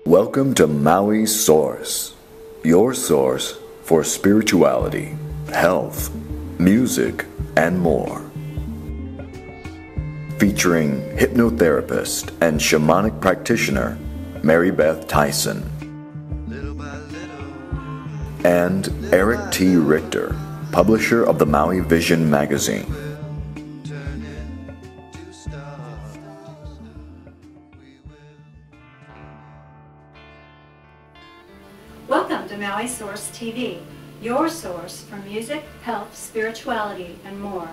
Welcome to Maui Source, your source for spirituality, health, music, and more. Featuring hypnotherapist and shamanic practitioner Maribeth Theisen and Eric T. Richter, publisher of the Maui Vision magazine. Welcome to Maui Source TV, your source for music, health, spirituality, and more.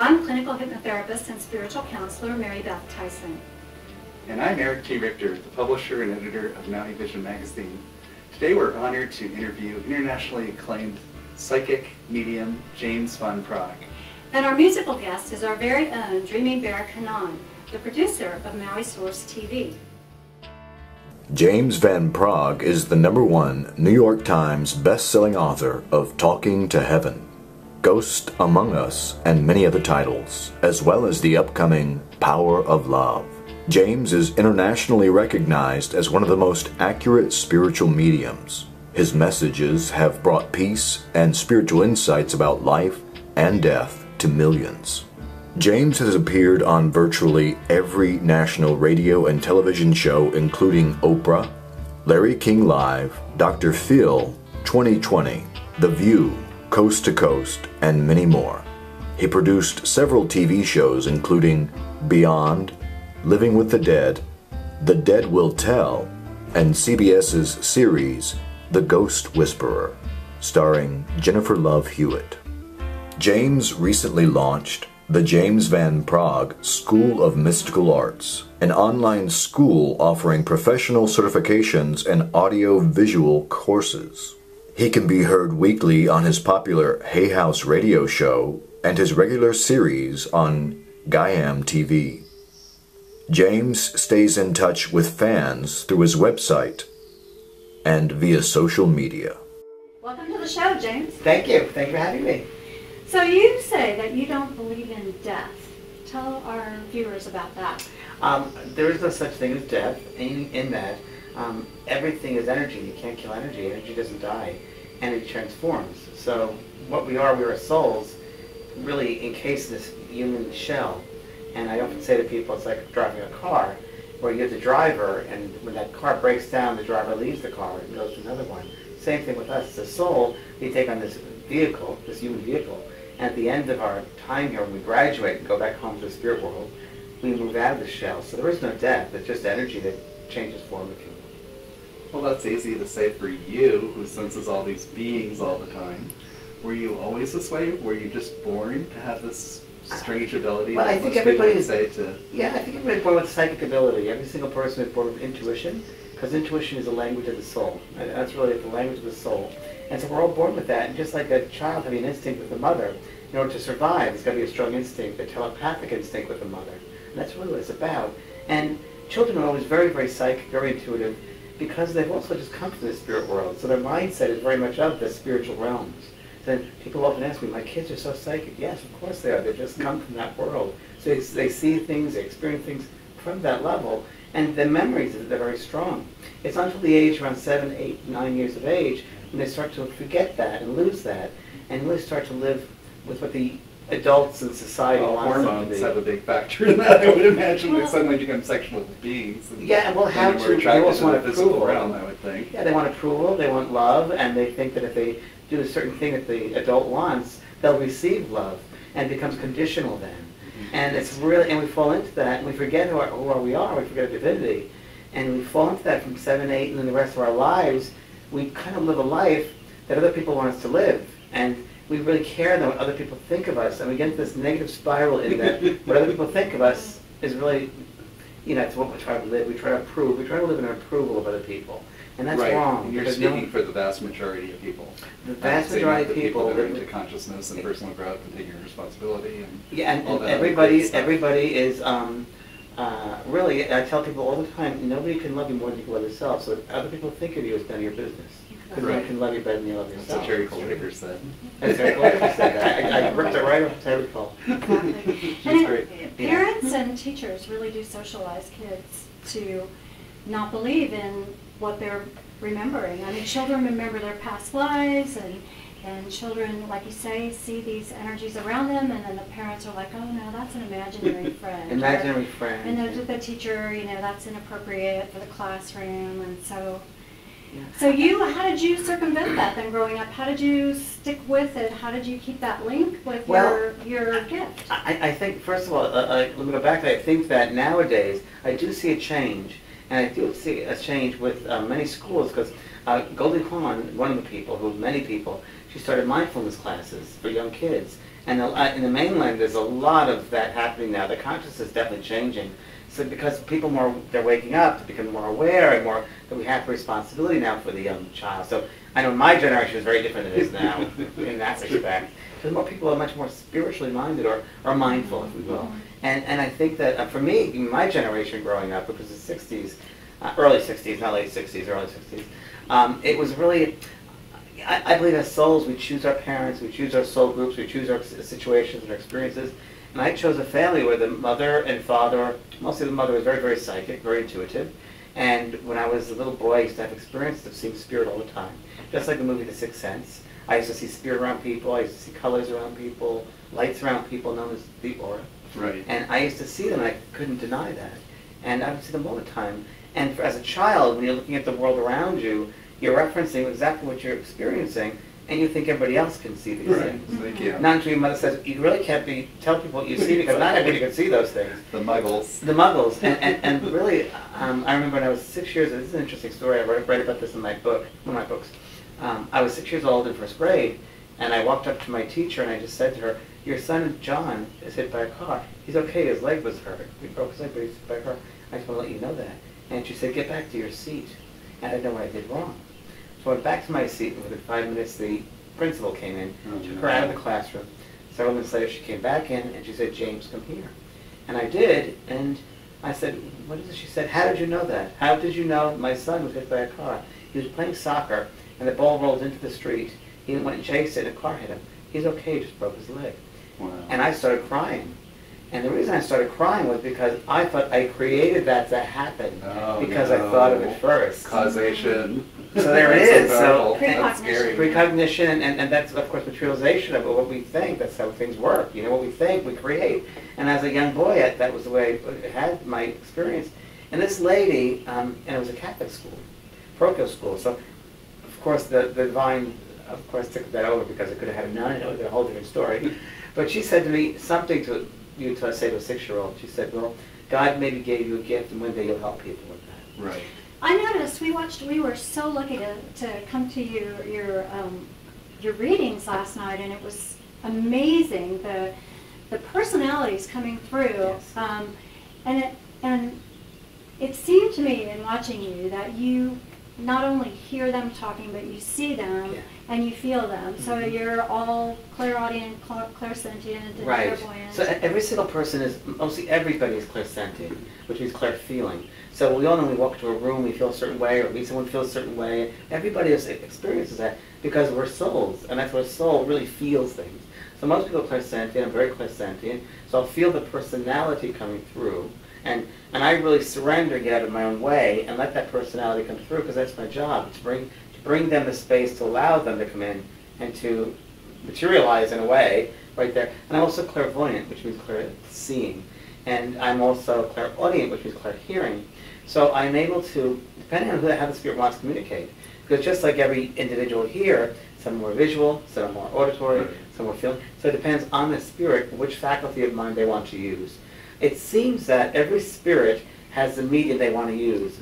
I'm clinical hypnotherapist and spiritual counselor Maribeth Theisen. And I'm Eric T. Richter, the publisher and editor of Maui Vision magazine. Today we're honored to interview internationally acclaimed psychic medium James Van Praagh. And our musical guest is our very own DreamingBear, the producer of Maui Source TV. James Van Praagh is the #1 New York Times best-selling author of Talking to Heaven, Ghost Among Us, and many other titles, as well as the upcoming Power of Love. James is internationally recognized as one of the most accurate spiritual mediums. His messages have brought peace and spiritual insights about life and death to millions. James has appeared on virtually every national radio and television show, including Oprah, Larry King Live, Dr. Phil, 2020, The View, Coast to Coast, and many more. He produced several TV shows, including Beyond, Living with the Dead Will Tell, and CBS's series The Ghost Whisperer, starring Jennifer Love Hewitt. James recently launched the James Van Praagh School of Mystical Arts, an online school offering professional certifications and audio-visual courses. He can be heard weekly on his popular Hay House radio show and his regular series on Gaiam TV. James stays in touch with fans through his website and via social media. Welcome to the show, James. Thank you. Thank you for having me. So you say that you don't believe in death. Tell our viewers about that. There is no such thing as death in that everything is energy. You can't kill energy. Energy doesn't die. Energy transforms. So what we are souls really encased in this human shell. And I often say to people, it's like driving a car, where you have the driver, and when that car breaks down, the driver leaves the car and goes to another one. Same thing with us. As a soul, we take on this vehicle, this human vehicle, and at the end of our time here, when we graduate and go back home to the spirit world, we move out of the shell. So there is no death. It's just energy that changes form, if you will. Well, that's easy to say for you, who senses all these beings all the time. Were you always this way? Were you just born to have this strange ability? Well, I think everybody is. Yeah, I think everybody's born with psychic ability. Every single person is born with intuition, because intuition is the language of the soul. And that's really the language of the soul. And so we're all born with that. And just like a child having an instinct with the mother, in order to survive, there's got to be a strong instinct, a telepathic instinct with the mother. And that's really what it's about. And children are always very, very psychic, very intuitive, because they've also just come from the spirit world. So their mindset is very much of the spiritual realms. So people often ask me, my kids are so psychic. Yes, of course they are. They've just come from that world. So they see things, they experience things from that level. And the memories, they're very strong. It's not until the age around 7, 8, 9 years of age when they start to forget that and lose that and really start to live with what the adults in society want them to be. Hormones have a big factor in that, I would imagine. They suddenly become sexual beings. And yeah, and well, how to, they also want approval. Realm, I would think. Yeah, they want approval, they want love, and they think that if they do a certain thing that the adult wants, they'll receive love, and it becomes conditional then. Mm-hmm. And it's really, and we fall into that, and we forget who we are, we forget our divinity, and we fall into that from 7, 8, and then the rest of our lives, we kind of live a life that other people want us to live, and we really care that what other people think of us, and we get into this negative spiral in that what other people think of us is really, it's what we try to live. We try to approve. We try to live in an approval of other people. And that's wrong. And you're speaking for the vast majority of people. The vast majority of people that are into consciousness and personal growth and taking responsibility and and everybody is really, I tell people all the time, nobody can love you more than you can love yourself. So if other people think of you, it's none of your business. Because no one can love you better than you love yourself. That's what Jerry Collier said. That's Jerry Collier said that. I ripped it right off the table. Parents and teachers really do socialize kids to not believe in what they're remembering. I mean, children remember their past lives, and children, like you say, see these energies around them, and then the parents are like, oh no, that's an imaginary friend. Imaginary friend. And the teacher, you know, that's inappropriate for the classroom, and so. Yeah. So how did you circumvent that then growing up? How did you stick with it? How did you keep that link with your gift? I think, first of all, let me go back to that. I think that nowadays I do see a change, and I do see a change with many schools, because Goldie Hawn, one of the people, many people, she started mindfulness classes for young kids. And in the mainland, there's a lot of that happening now. The consciousness is definitely changing. So because people they're waking up to become more aware and more that we have responsibility now for the young child. So I know my generation is very different than it is now in that respect. Because more people are much more spiritually minded or mindful, if we will. And I think that for me, my generation growing up, which was the 60s, early 60s, not late 60s, early 60s, it was really, I believe as souls, we choose our parents, we choose our soul groups, we choose our situations and our experiences. And I chose a family where the mother and father, mostly the mother was very, very psychic, very intuitive. And when I was a little boy, I used to have experiences of seeing spirit all the time. Just like the movie The Sixth Sense. I used to see spirit around people, I used to see colors around people, lights around people, known as the aura. Right. And I used to see them, and I couldn't deny that. And I would see them all the time. And as a child, when you're looking at the world around you, you're referencing exactly what you're experiencing, and you think everybody else can see these things. Like, yeah. Not until your mother says, you really can't tell people what you see, because not everybody can see those things. The muggles. The muggles. And really, I remember when I was 6 years, this is an interesting story, I write about this in my book, one of my books. I was 6 years old in first grade, and I walked up to my teacher and I just said to her, your son John is hit by a car. He's okay, his leg was hurt. He broke his leg, but he's hit by a car. I just want to let you know that. And she said, get back to your seat. And I didn't know what I did wrong. So I went back to my seat, and within 5 minutes the principal came in, took her out of the classroom. Several minutes later she came back in and she said, James, come here. And I did, and I said, what is it? She said, how did you know that? How did you know my son was hit by a car? He was playing soccer, and the ball rolled into the street. He went and chased it, and a car hit him. He's okay, he just broke his leg. Wow. And I started crying. And the reason I started crying was because I thought I created that to happen, because I thought of it first. Causation. So there it is. So that's scary. Precognition, and that's, of course, materialization of what we think. That's how things work. You know, what we think, we create. And as a young boy, that was the way I had my experience. And this lady, and it was a Catholic school, parochial school. So, of course, the divine, of course, took that over because it could have had a nun. It would have been a whole different story. But she said to me something to say to a 6-year-old. She said, well, God maybe gave you a gift, and one day you'll help people with that. Right. I noticed we were so lucky to come to your readings last night, and it was amazing the personalities coming through. Yes. And it seemed to me in watching you that you not only hear them talking, but you see them and you feel them. So you're all clairaudient, clairsentient, and clairvoyant. So every single person is, mostly everybody is clairsentient, which means clairfeeling. So we all know when we walk into a room, we feel a certain way, or meet someone feels a certain way. Everybody experiences that because we're souls, and that's what a soul really feels things. So most people are clairsentient. I'm very clairsentient. So I'll feel the personality coming through, and I really surrender, get out of my own way, and let that personality come through, because that's my job, to bring them the space to allow them to come in and to materialize in a way right there. And I'm also clairvoyant, which means clair-seeing. And I'm also clairaudient, which means clair-hearing. So I'm able to, depending on how the spirit wants to communicate, because just like every individual here, some are more visual, some are more auditory, some are feeling. So it depends on the spirit which faculty of mind they want to use. It seems that every spirit has the medium they want to use.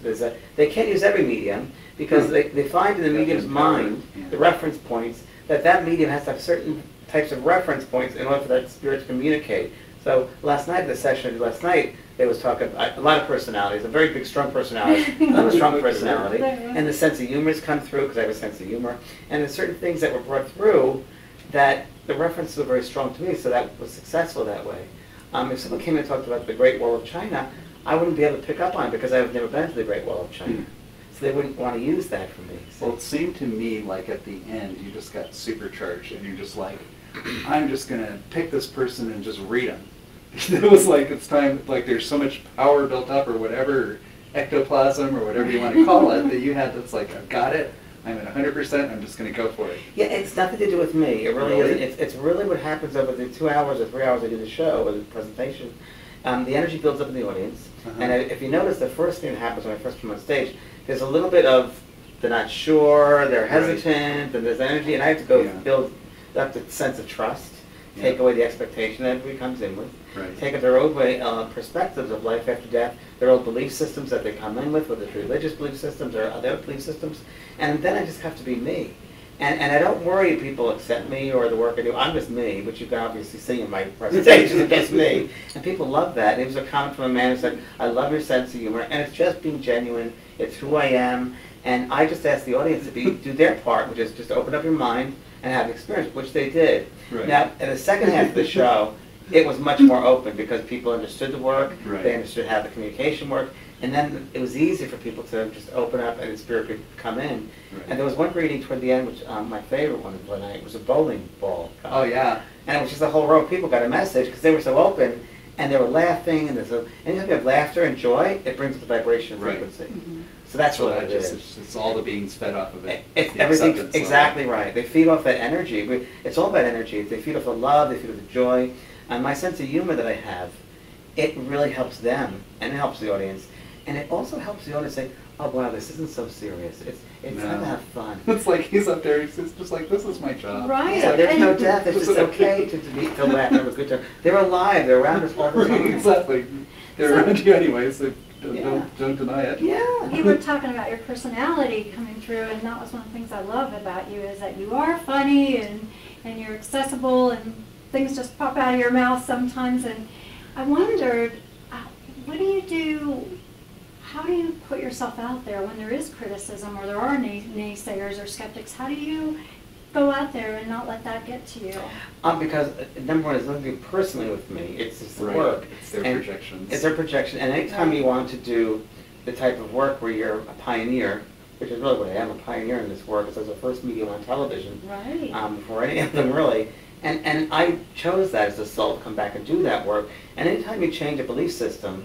They can't use every medium because they find in the medium's mind, the reference points, that medium has to have certain types of reference points in order for that spirit to communicate. So last night, the session I did last night, there was talk about a lot of personalities, a very big, strong personality, a strong personality, and the sense of humor has come through, because I have a sense of humor, and there's certain things that were brought through that the references were very strong to me, so that was successful that way. If someone came and talked about the Great Wall of China, I wouldn't be able to pick up on it because I've never been to the Great Wall of China. So they wouldn't want to use that for me. So. Well, it seemed to me like at the end you just got supercharged and you're just like, I'm just going to pick this person and just read them. It was like it's time, like there's so much power built up or whatever, ectoplasm or whatever you want to call it that you had that's like, I've got it, I'm at 100%, I'm just going to go for it? Yeah, it's nothing to do with me. It really isn't. It's really what happens over the 2 hours or 3 hours I do the show or the presentation. The energy builds up in the audience. And if you notice, the first thing that happens when I first come on stage, there's a little bit of, they're not sure, they're hesitant, and there's energy, and I have to go build up the sense of trust, take away the expectation that everybody comes in with, take up their own way, perspectives of life after death, their own belief systems that they come in with, whether it's religious belief systems or other belief systems, and then I just have to be me. And I don't worry if people accept me or the work I do. I'm just me, which you can obviously see in my presentations, it's just me. And people love that. And it was a comment from a man who said, I love your sense of humor, and it's just being genuine, it's who I am, and I just ask the audience to do their part, which is just open up your mind and have experience, which they did. Now, in the second half of the show, it was much more open because people understood the work, they understood how the communication worked, and then it was easy for people to just open up and the spirit could come in. And there was one reading toward the end, which my favorite one of the night was a bowling ball. Oh, yeah. And it was just a whole row of people got a message because they were so open and they were laughing. And anytime you have laughter and joy, it brings the vibration frequency. So that's what it is. It's all the beings fed off of it. It's everything exactly right. They feed off that energy. It's all about energy. They feed off the love, they feed off the joy. And my sense of humor that I have, it really helps them and it helps the audience. And it also helps the audience say, oh wow, this isn't so serious. It's time to have fun. It's like he's up there, he's just like, this is my job. Right. Yeah, there's no death. It's just okay to laugh, have a good time. They're alive. They're around us all the time. Exactly. They're around you anyway, so don't deny it. Yeah. You were talking about your personality coming through, and that was one of the things I love about you is that you are funny and you're accessible and things just pop out of your mouth sometimes. And I wondered, what do you do? How do you put yourself out there when there is criticism or there are naysayers or skeptics? How do you go out there and not let that get to you? Because number one, it's nothing to do personally with me. It's just the work. It's their projections. It's their projection. And anytime you want to do the type of work where you're a pioneer, which is really what I am, a pioneer in this work, because I was the first medium on television. Before any of them really. And I chose that as a soul to come back and do that work. And anytime you change a belief system,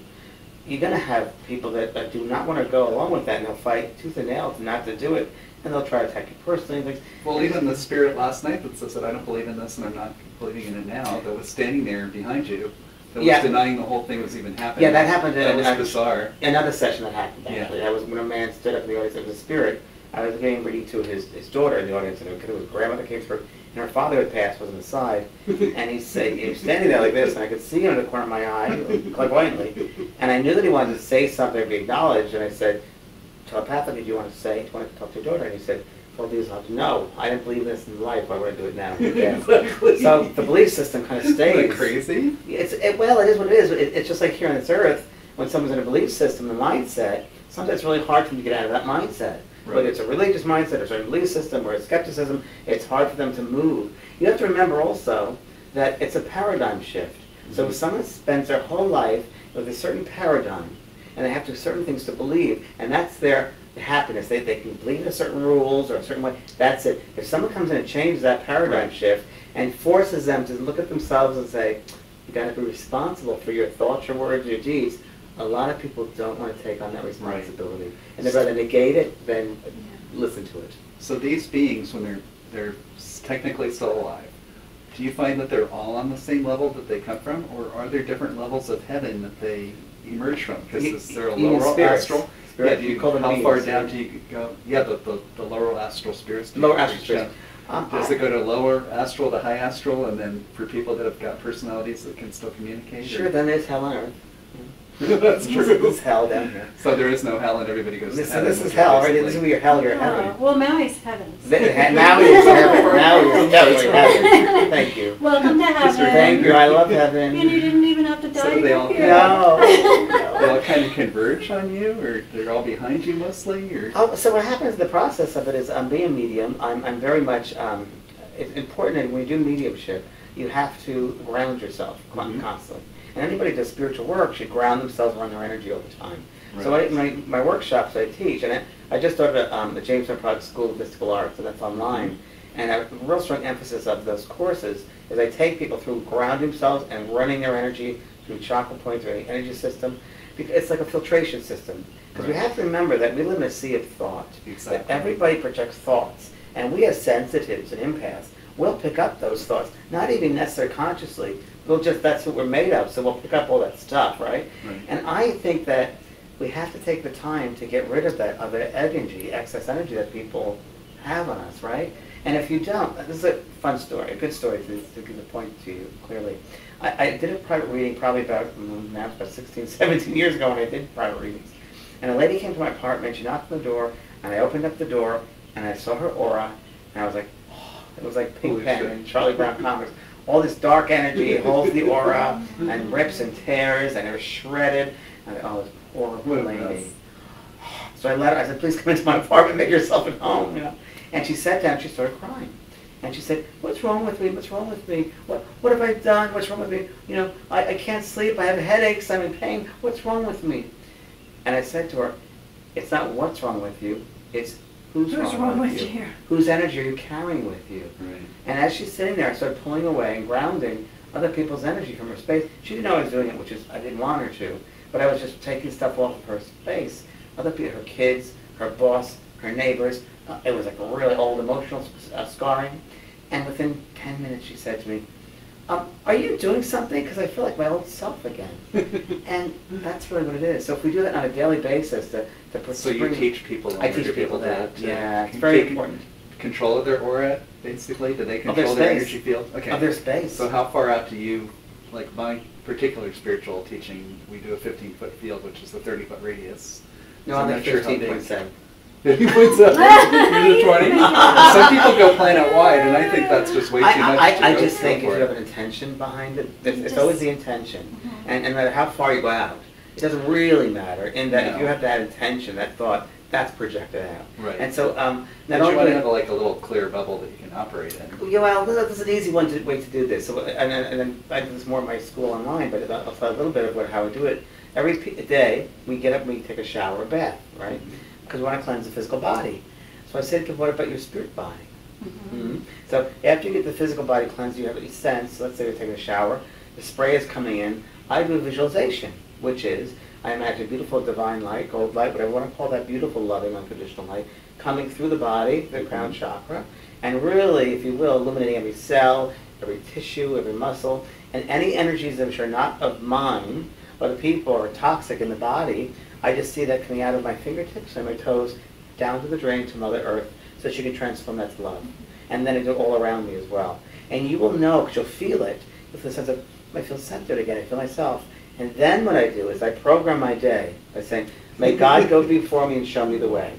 you're going to have people that do not want to go along with that, and they'll fight tooth and nail not to do it, and they'll try to attack you personally. Well, even the spirit last night that says that I don't believe in this and I'm not believing in it now, that was standing there behind you, that was denying the whole thing was even happening. Yeah, that happened. That was bizarre. Another session that happened, actually. That was when a man stood up in the audience. It was a spirit. I was getting ready to his daughter in the audience, and his grandmother came through, and her father had passed, was on the side, and he was standing there like this, and I could see him in the corner of my eye, clairvoyantly, and I knew that he wanted to say something to be acknowledged, and I said, telepathically, do you want to talk to your daughter? And he said, well, no, I didn't believe this in life, why would I do it now? So the belief system kind of stays. Isn't that crazy? Well, it is what it is. It's just like here on this earth, when someone's in a belief system, the mindset, sometimes it's really hard for them to get out of that mindset. Whether it's a religious mindset or a belief system or a skepticism, it's hard for them to move. You have to remember also that it's a paradigm shift. So if someone spends their whole life with a certain paradigm, and they have to certain things to believe, and that's their happiness. They can believe in certain rules or a certain way, that's it. If someone comes in and changes that paradigm shift and forces them to look at themselves and say, you got to be responsible for your thoughts, your words, your deeds, a lot of people don't want to take on that responsibility. And they'd rather negate it than listen to it. So these beings, when they're technically still alive, do you find that they're all on the same level that they come from, or are there different levels of heaven that they emerge from? Because is there a lower astral? Spirit, how far down do you go? Yeah, the lower astral spirits. Lower astral spirits. Does it go to lower astral to high astral, and then for people that have got personalities that can still communicate? Sure, then there's hell on earth. That's true. There's hell down here. So there is no hell and everybody goes to heaven. This is hell, right? This is your hell, your heaven. Well, Maui's heaven. Maui is heaven. Maui is definitely heaven. Thank you. Welcome to heaven. Thank you. I love heaven. And you didn't even have to die So to they all, get here. they all kind of converge on you, or they're all behind you mostly? Or? Oh, so what happens, the process of it is I'm being a medium. I'm very much, it's important that when you do mediumship, you have to ground yourself constantly. And anybody who does spiritual work should ground themselves around their energy all the time. Right. So my workshops I teach, and I just started the James Van Praagh School of Mystical Arts, and that's online. And a real strong emphasis of those courses is I take people through grounding themselves and running their energy through chakra points or the energy system. Because it's like a filtration system. Because we have to remember that we live in a sea of thought. Exactly. That everybody projects thoughts. And we as sensitives and empaths, we'll pick up those thoughts. Not even necessarily consciously. That's what we're made of. So we'll pick up all that stuff, right? And I think that we have to take the time to get rid of that other energy, excess energy that people have on us, right? And if you don't, this is a fun story, a good story to give the point to you clearly. I did a private reading probably about 16, 17 years ago when I did private readings. And a lady came to my apartment, she knocked on the door, and I opened up the door, and I saw her aura, and I was like, oh, it was like Pink Pen and Charlie Brown comics. All this dark energy holds the aura, and rips and tears, and it was shredded. And oh, this poor lady. So I said, please come into my apartment, make yourself at home, you know. And she sat down, she started crying. And she said, what's wrong with me? What's wrong with me? What have I done? What's wrong with me? You know, I can't sleep, I have headaches, I'm in pain. What's wrong with me? And I said to her, it's not what's wrong with you, it's who's wrong with you. Whose energy are you carrying with you? Right. And as she's sitting there, I started pulling away and grounding other people's energy from her space. She didn't know I was doing it, which is, I didn't want her to. But I was just taking stuff off of her space. Other people, her kids, her boss, her neighbors. It was like a really old emotional scarring. And within 10 minutes she said to me, are you doing something? Because I feel like my old self again. And that's really what it is. So if we do that on a daily basis, so you teach people. I teach people that. Yeah, it's very important. Control of their aura, basically? Do they control their energy field? Okay. Of their space. So how far out do you, like my particular spiritual teaching, we do a 15-foot field, which is a 30-foot radius. No, I'm at 15.7. 50 points up. You're 20. Some people go planet wide, and I think that's just way too much. I just think if you have an intention behind it, it's always the intention. And no matter how far you go out, it doesn't really matter. In that if you have that intention, that thought, that's projected out. Right. And so, not only you want to have like a little clear bubble that you can operate in. Yeah, well, this is an easy way to do this. So, and then I do this more in my school online, but I'll tell a little bit of how I do it. Every day, we get up and we take a shower or bath, right? Because we want to cleanse the physical body. So I said, what about your spirit body? So after you get the physical body cleansed, you have a sense, let's say you're taking a shower, the spray is coming in, I do a visualization, which is, I imagine beautiful divine light, gold light, whatever you want to call that, beautiful, loving, unconditional light, coming through the body, the crown chakra, and really, if you will, illuminating every cell, every tissue, every muscle, and any energies which are not of mine, other people, or toxic in the body, I just see that coming out of my fingertips and my toes down to the drain to Mother Earth so she can transform that to love. And then it go all around me as well. And you will know, because you'll feel it, with the sense of, I feel centered again, I feel myself. And then what I do is I program my day by saying, may God go before me and show me the way.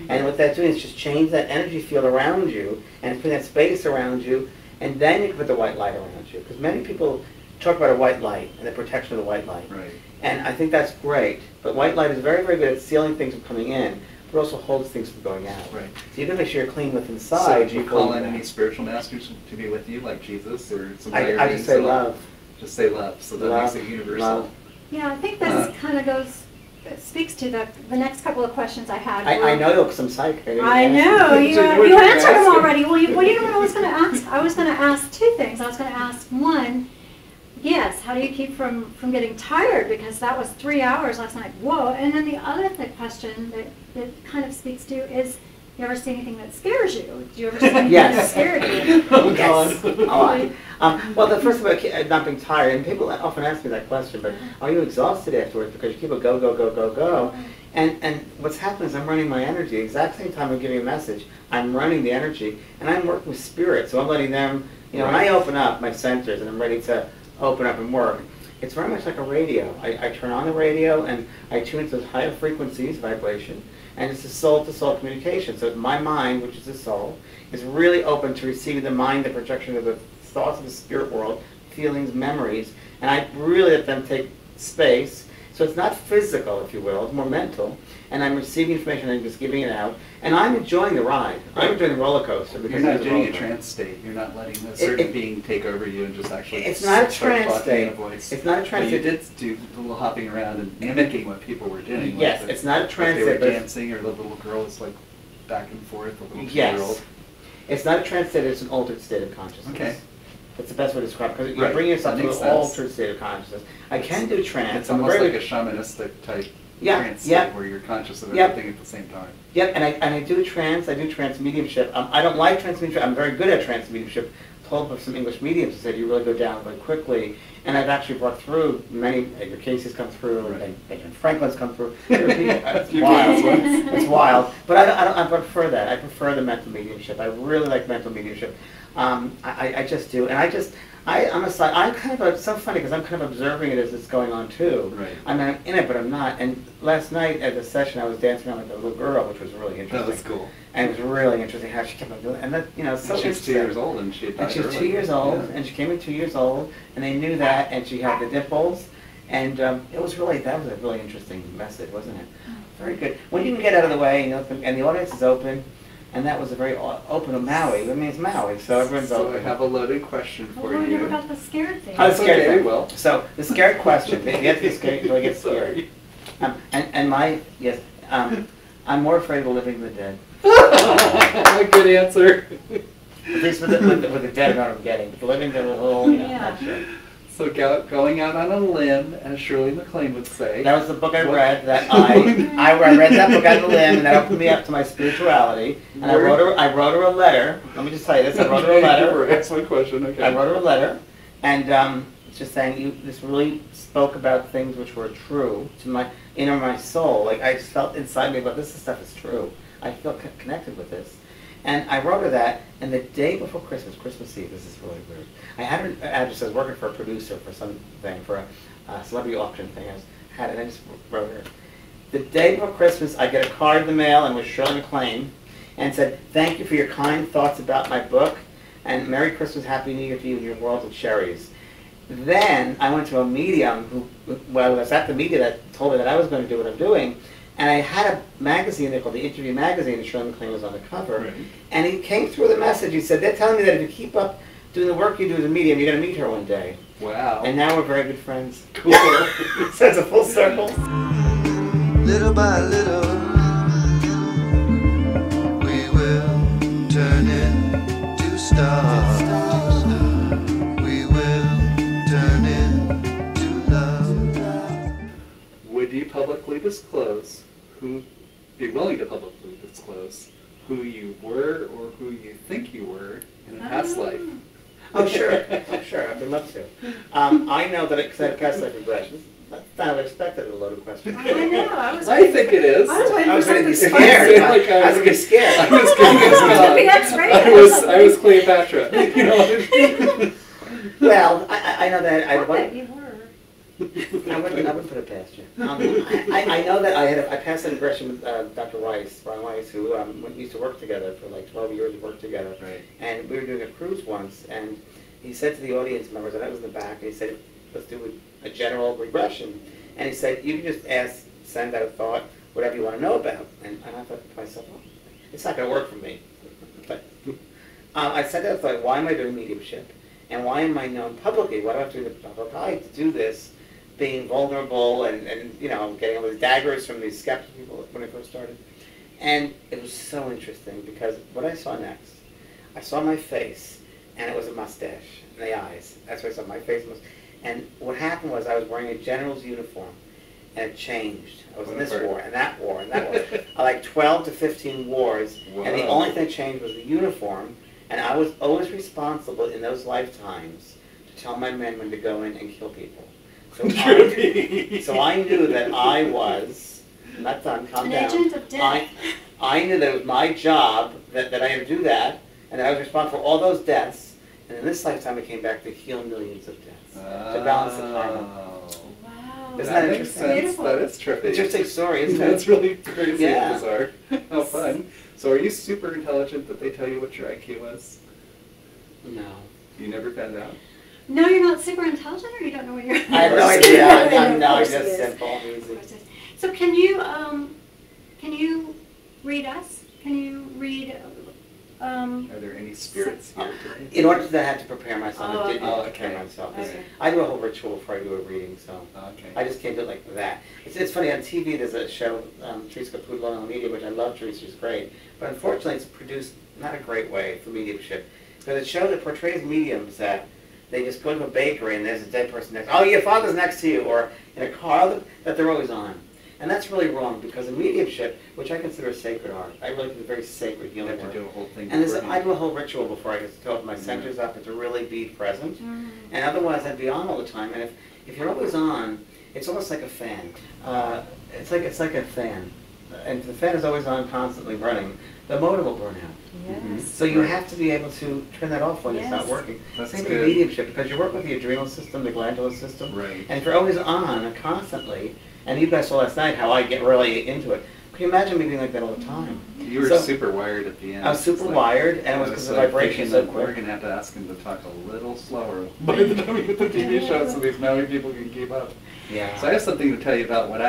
And what that's doing is just change that energy field around you and put that space around you, and then you can put the white light around you. Because many people talk about a white light and the protection of the white light. Right. And I think that's great. But white light is very, very good at sealing things from coming in, but also holds things from going out. Right. So you got to make sure you're clean with inside. So do you call in any spiritual masters to be with you, like Jesus or somebody? I just say love. Just say love. So that makes it universal. Love. Yeah, I think this kind of goes, speaks to the next couple of questions I had. I know because I'm psychic. I know, you answered them already. Well, you know what I was going to ask? I was going to ask two things. I was going to ask, one, yes, how do you keep from getting tired? Because that was 3 hours last night. Whoa. And then the other question that kind of speaks to is, you ever see anything that scares you? Do you ever see anything that scared you? Oh, yes. Well, the first thing about not being tired, and people often ask me that question, but are you exhausted afterwards? Because you keep a go, go, go, go, go. And what's happening is I'm running my energy. Exact same time I'm giving a message, I'm running the energy, and I'm working with spirit. So I'm letting them, when I open up my centers and I'm ready to open up and work, it's very much like a radio. I turn on the radio and I tune into higher frequencies, vibration, and it's a soul-to-soul communication. So my mind, which is the soul, is really open to receiving the mind, the projection of the thoughts of the spirit world, feelings, memories, and I really let them take space. So it's not physical, if you will, it's more mental, and I'm receiving information and I'm just giving it out, and I'm enjoying the ride. I'm enjoying the roller coaster. You're not doing a trance state. You're not letting a certain being take over you and just actually it's not a trance state. It's not a trance state. You did do a little hopping around and mimicking what people were doing. Yes, it's not a trance state. They were dancing, or the little girl is like back and forth, the little 2-year-old. It's not a trance state, it's an altered state of consciousness. Okay. That's the best way to describe it, because you Right. bring yourself That to an makes sense. altered state of consciousness. I can do trance. It's I'm almost very like a shamanistic type Yeah, trance yeah. state where you're conscious of Yeah. everything at the same time. Yep, and I do trance mediumship. I don't like trance mediumship. I'm very good at trance mediumship. Told by some English mediums who said you really go down very quickly. And I've actually brought through many, your cases come through, Right. and Benjamin Franklin's come through. It's wild. It's wild. But I prefer that. I prefer the mental mediumship. I really like mental mediumship. I just do. And I'm kind of, it's so funny because I'm kind of observing it as it's going on too. Right. I'm in it, but I'm not. And last night at the session, I was dancing around with a little girl, which was really interesting. That was cool. And it was really interesting how she kept on doing it. And that, you know, so And she's 2 years old and she had died And she was 2 early. years old, Yeah. and she came in 2 years old, and they knew that, and she had the dimples. And that was a really interesting message, wasn't it? Very good. When you can get out of the way, you know, and the audience is open, and that was a very open of Maui. I mean, it's Maui, so everyone's So I open. have a loaded question for Oh, I never you. got the scared thing. Oh, the scared okay, thing. well. So the scared question. They get scared. Do I get scared? I'm more afraid of the living than the dead. Good answer. At least with the dead, I know what I'm getting. But the living, they're a little, you know, Yeah. not sure. So going out on a limb, as Shirley MacLaine would say. That was the book I What- read. That I read that book on the limb, and that opened me up to my spirituality. And I wrote her a letter. Let me just tell you this. I wrote her a letter. Ask my question. Okay. I wrote her a letter, and it's just saying this really spoke about things which were true to my soul. Like I just felt inside me, but this stuff is true. I feel connected with this. And I wrote her that, and the day before Christmas Eve, this is really weird, I had her address. I was working for a producer for something, for a celebrity auction thing. And I just wrote her. The day before Christmas, I get a card in the mail, and it was Shirley MacLaine, and said, "Thank you for your kind thoughts about my book, and Merry Christmas, Happy New Year to you and your world of cherries." Then I went to a medium I was at the media that told me that I was going to do what I'm doing. And I had a magazine there called the Interview Magazine, and Shirley MacLaine was on the cover. Right. And he came through the message. He said, "They're telling me that if you keep up doing the work you do as a medium, you're going to meet her one day." Wow. And now we're very good friends. Cool. So it's a full circle. Little by little, we will turn into stars. We will turn into love. Would you publicly disclose be willing to publicly disclose who you were or who you think you were in a past life? Oh, sure. Oh, sure. I would love to. I know that because I have past life regressions. That's not what I expected, a loaded question. I know. I think it is. I was waiting I for was going to be something scared. I was I was going to be scared. I was It's be X-rated. I was Cleopatra. You know. Well, I know that I I bet wouldn't you were. put it past you. I know that I passed an aggression with Dr. Brian Weiss, who we used to work together for like 12 years. We worked together, Right. and we were doing a cruise once, and he said to the audience members, and I was in the back, and he said, "Let's do a general regression," and he said, "You can just send out a thought, whatever you want to know about," and I thought to myself, "Oh, it's not going to work for me," but I sent out a thought, why am I doing mediumship? And why am I known publicly? What do I have to do in the public eye to do this? Being vulnerable and you know, getting all these daggers from these skeptical people when I first started. And it was so interesting because what I saw next, I saw my face, and it was a mustache and the eyes. That's what I saw, my face. And what happened was I was wearing a general's uniform, and it changed. I was in this war, and that war, and that war. Like 12 to 15 wars, and the only thing that changed was the uniform. And I was always responsible in those lifetimes to tell my men when to go in and kill people. So I knew that I was, not done, calm An down. agent of death. I knew that it was my job, that I had to do that, and that I was responsible for all those deaths. And in this lifetime, I came back to heal millions of deaths, to balance the karma. Wow. Isn't That that makes interesting? sense. Beautiful. That is trippy. Interesting story, isn't it? That's really crazy Yeah. and bizarre. How fun. So are you super intelligent that they tell you what your IQ is? No. You never found out? No, you're not super intelligent, or you don't know what you're. I have no idea. I'm Of course just it is. simple, easy. Of course it is. So can you read us? Can you read? Are there any spirits here today? In order to have to prepare myself, Oh, I did okay. need to prepare myself. Okay. I do a whole ritual before I do a reading, so Okay. I just can't do it like that. It's funny, on TV there's a show, Teresa Caputo on the media, which I love. Teresa, she's great. But unfortunately it's produced not a great way for mediumship. Because it shows, it portrays mediums that they just go to a bakery and there's a dead person next. Oh, your father's next to you, or in a car, that they're always on. And that's really wrong, because in mediumship, which I consider a sacred art, I really think it's very sacred healing You have work. to do a whole thing. And I do a whole ritual before I get to open my centers up and to really be present. And otherwise, I'd be on all the time. And if you're always on, it's almost like a fan. It's like a fan. And if the fan is always on, constantly running, the motor will burn out. Yes. So you have to be able to turn that off when it's not working. That's Same good. with mediumship, because you work with the adrenal system, the glandular system. Right. And if you're always on constantly, and you guys saw last night how I get really into it. Can you imagine me being like that all the time? You were So, super wired at the end. I was super wired, and it was because the vibration so quick. We're going to have to ask him to talk a little slower by the time we get the TV show so these Maui people can keep up. Yeah. So I have something to tell you about what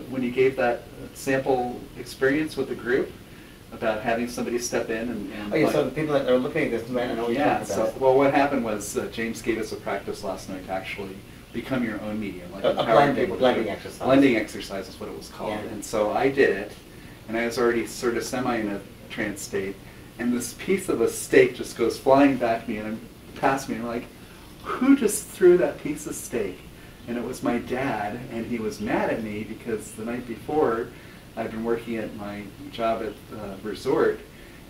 when you gave that sample experience with the group about having somebody step in and Oh yeah, so the people that are looking at this might not know what you're yeah, talking so about. well what happened was James gave us a practice last night to actually become your own medium. Like A empowering people to blending do it. exercise. Blending exercise is what it was called. Yeah. And so I did it, and I was already sort of semi in a trance state, and this piece of a steak just goes flying back at me and past me, and I'm like, who just threw that piece of steak? And it was my dad, and he was mad at me because the night before I'd been working at my job at the resort,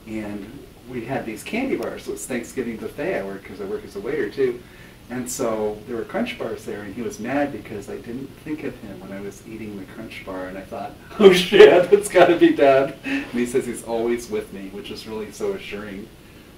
and we had these candy bars. It was Thanksgiving buffet because I work as a waiter too. And so there were Crunch Bars there, and he was mad because I didn't think of him when I was eating the Crunch Bar, and I thought, oh shit, it's got to be Dad. And he says he's always with me, which is really so assuring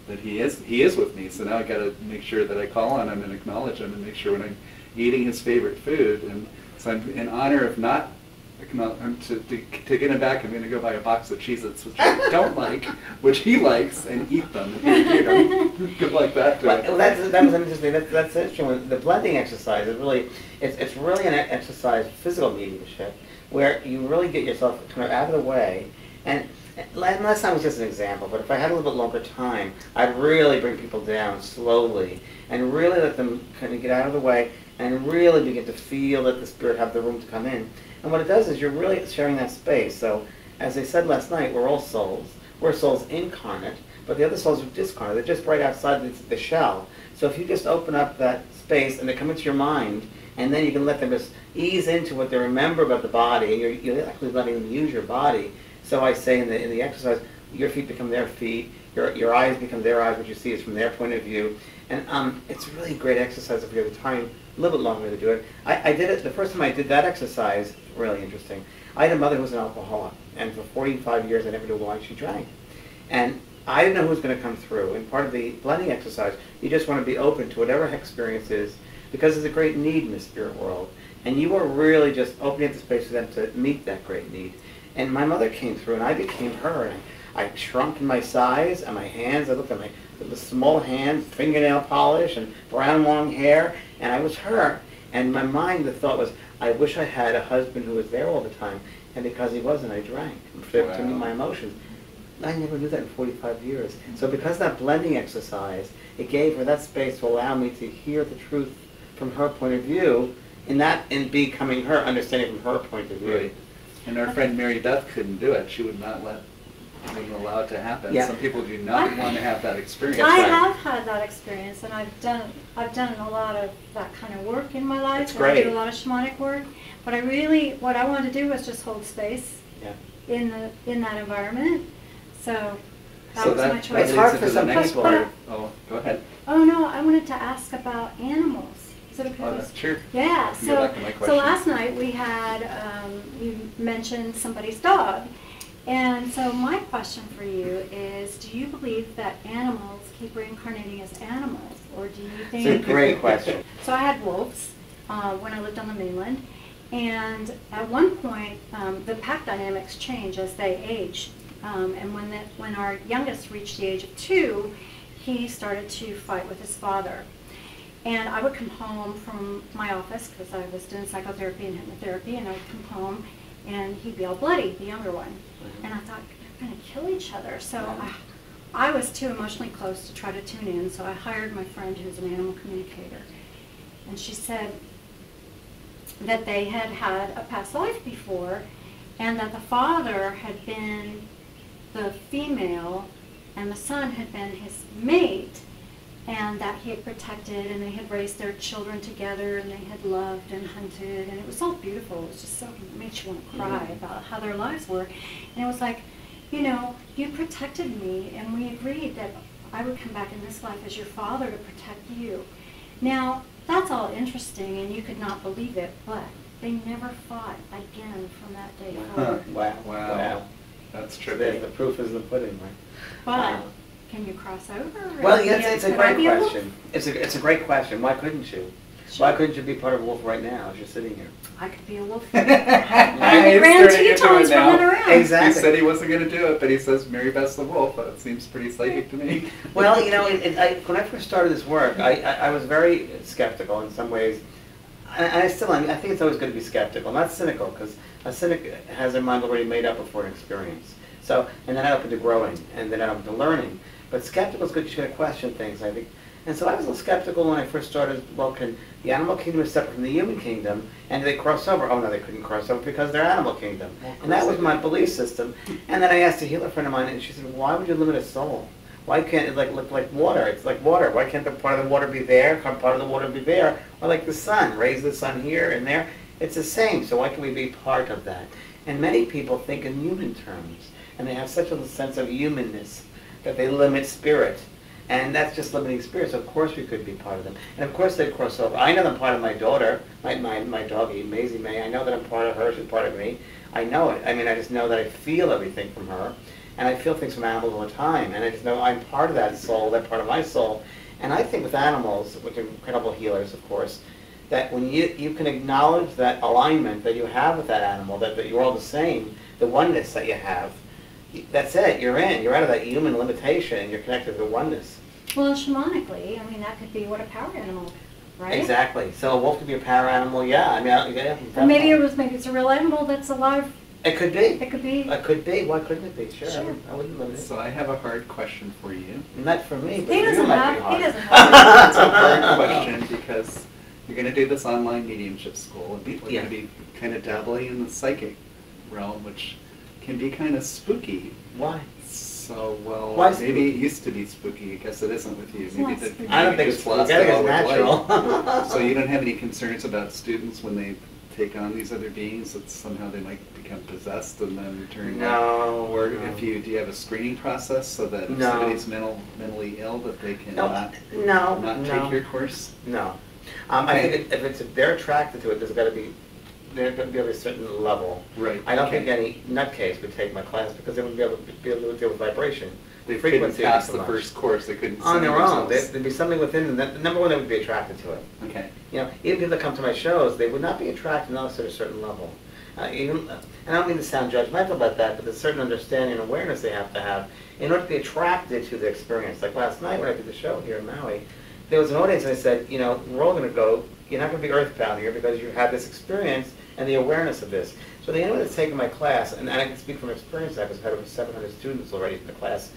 that he is with me. So now I got to make sure that I call on him and acknowledge him and make sure when I'm eating his favorite food. And so I'm in honor of not to get him back, I'm going to go buy a box of Cheez-Its, which I don't like, which he likes, and eat them. You know, good like that. Well, that was interesting. That's interesting. The blending exercise is really, it's really an exercise, physical mediumship, where you really get yourself kind of out of the way. And last time was just an example, but if I had a little bit longer time, I'd really bring people down slowly and really let them kind of get out of the way and really begin to feel that the spirit have the room to come in. And what it does is you're really sharing that space. So, as I said last night, we're all souls. We're souls incarnate, but the other souls are discarnate. They're just right outside the shell. So if you just open up that space and they come into your mind, and then you can let them just ease into what they remember about the body, and you're actually letting them use your body. So I say in the exercise, your feet become their feet, your eyes become their eyes, what you see is from their point of view. And it's really a great exercise if you have the time, a little bit longer to do it. I did it, the first time I did that exercise, really interesting. I had a mother who was an alcoholic, and for 45 years I never knew why she drank. And I didn't know who was going to come through. And part of the blending exercise, you just want to be open to whatever experience is, because there's a great need in the spirit world. And you are really just opening up the space for them to meet that great need. And my mother came through, and I became her. And I shrunk in my size, and my hands, I looked at the small hands, fingernail polish, and brown long hair, and I was her. And my mind, the thought was, I wish I had a husband who was there all the time. And because he wasn't, I drank to meet my emotions. I never knew that in 45 years. So because of that blending exercise, it gave her that space to allow me to hear the truth from her point of view, in becoming her, understanding from her point of view. Right. And our friend Mary Beth couldn't do it. She would not allow it to happen. Yeah. Some people do not want to have that experience. I have had that experience, and I've done a lot of that kind of work in my life. That's great. I do a lot of shamanic work, but what I wanted to do was just hold space in that environment. So that was my choice. It's hard for the some next people. part. Oh, go ahead. Oh no, I wanted to ask about animals. Is it okay? Oh, that's true. Yeah. Go back to my So question. last night we had you mentioned somebody's dog. And so my question for you is, do you believe that animals keep reincarnating as animals? Or do you think... It's a great question. So I had wolves when I lived on the mainland. And at one point, the pack dynamics change as they age. And when our youngest reached the age of 2, he started to fight with his father. And I would come home from my office, because I was doing psychotherapy and hypnotherapy, and I would come home and he'd be all bloody, the younger one. And I thought, they're going to kill each other. So I was too emotionally close to try to tune in, so I hired my friend who's an animal communicator. And she said that they had had a past life before, and that the father had been the female, and the son had been his mate, and that he had protected, and they had raised their children together, and they had loved and hunted, and it was so beautiful. It was just so, it makes you want to cry about how their lives were. And it was like, you know, you protected me, and we agreed that I would come back in this life as your father to protect you. Now, that's all interesting, and you could not believe it, but they never fought again from that day forward. Wow. Wow. That's So trippy. the proof is in the pudding, right? But can you cross over? Well, yes, it's a Could I great be a wolf? question. It's a great question. Why couldn't you? Sure. Why couldn't you be part of a wolf right now as you're sitting here? I could be a wolf. He's I ran turning into Tetons it now. running around. Exactly. He said he wasn't going to do it, but he says Maribeth's the wolf. That seems pretty psychic to me. Well, you know, when I first started this work, I was very skeptical in some ways. And I still am. I think it's always good to be skeptical, not cynical, because a cynic has their mind already made up before an experience. So, and then I open to growing, and then I open to learning. But skeptical is good because you got to question things, I think. And so I was a little skeptical when I first started. Well, can the animal kingdom is separate from the human kingdom, and do they cross over? Oh no, they couldn't cross over because they're animal kingdom. And that was my belief system. And then I asked a healer friend of mine, and she said, "Why would you limit a soul? Why can't it look like water? It's like water. Why can't the part of the water be there? Can't part of the water be there? Or like the sun, raise the sun here and there. It's the same. So why can we be part of that?" And many people think in human terms, and they have such a sense of humanness that they limit spirit. And that's just limiting spirit. So of course we could be part of them. And of course they cross over. I know I'm part of my daughter, my doggie, Maisie May. I know that I'm part of her, she's part of me. I know it. I mean, I just know that I feel everything from her. And I feel things from animals all the time. And I just know I'm part of that soul, that part of my soul. And I think with animals, which are incredible healers, of course, that when you can acknowledge that alignment that you have with that animal, that you're all the same, the oneness that you have, that's it. You're in. You're out of that human limitation, and you're connected to the oneness. Well, shamanically, I mean, that could be what a power animal, right? Exactly. So a wolf could be a power animal. Yeah. I mean, yeah. Or maybe it's a real animal that's alive. It could be. It could be. It could be. Why couldn't it be? Sure. Sure. I wouldn't limit it. So I have a hard question for you. Not for me, but He for you doesn't might be have. hard. He doesn't have. It's a hard question because you're going to do this online mediumship school, and people are Yeah. going to be kind of dabbling in the psychic realm, which can be kind of spooky. Why? So, well, Why maybe it used to be spooky. I guess it isn't with you. It's Maybe not the spooky. I don't think just it's lost spooky. I think all it's their light. natural. So you don't have any concerns about students when they take on these other beings that somehow they might become possessed and then turn? No. Or no. if do you have a screening process so that if No. somebody's mentally ill that they can not No. take your course? No. I think if they're attracted to it, there's got to be at a certain level. Right. I don't okay. think any nutcase would take my class because they wouldn't be able to deal with vibration. They Frequency couldn't pass so the much. first course. They couldn't On see their own. themselves. There'd be something within them. That, number one, they would be attracted to it. Okay. You know, even people that come to my shows, they would not be attracted unless at a certain level. And I don't mean to sound judgmental about that, but there's a certain understanding and awareness they have to have in order to be attracted to the experience. Like last night when I did the show here in Maui, there was an audience and I said, you know, we're all going to go, you're not going to be earthbound here because you have this experience and the awareness of this. So the anyone that's taken my class, and I can speak from experience, because I've had over 700 students already in the class,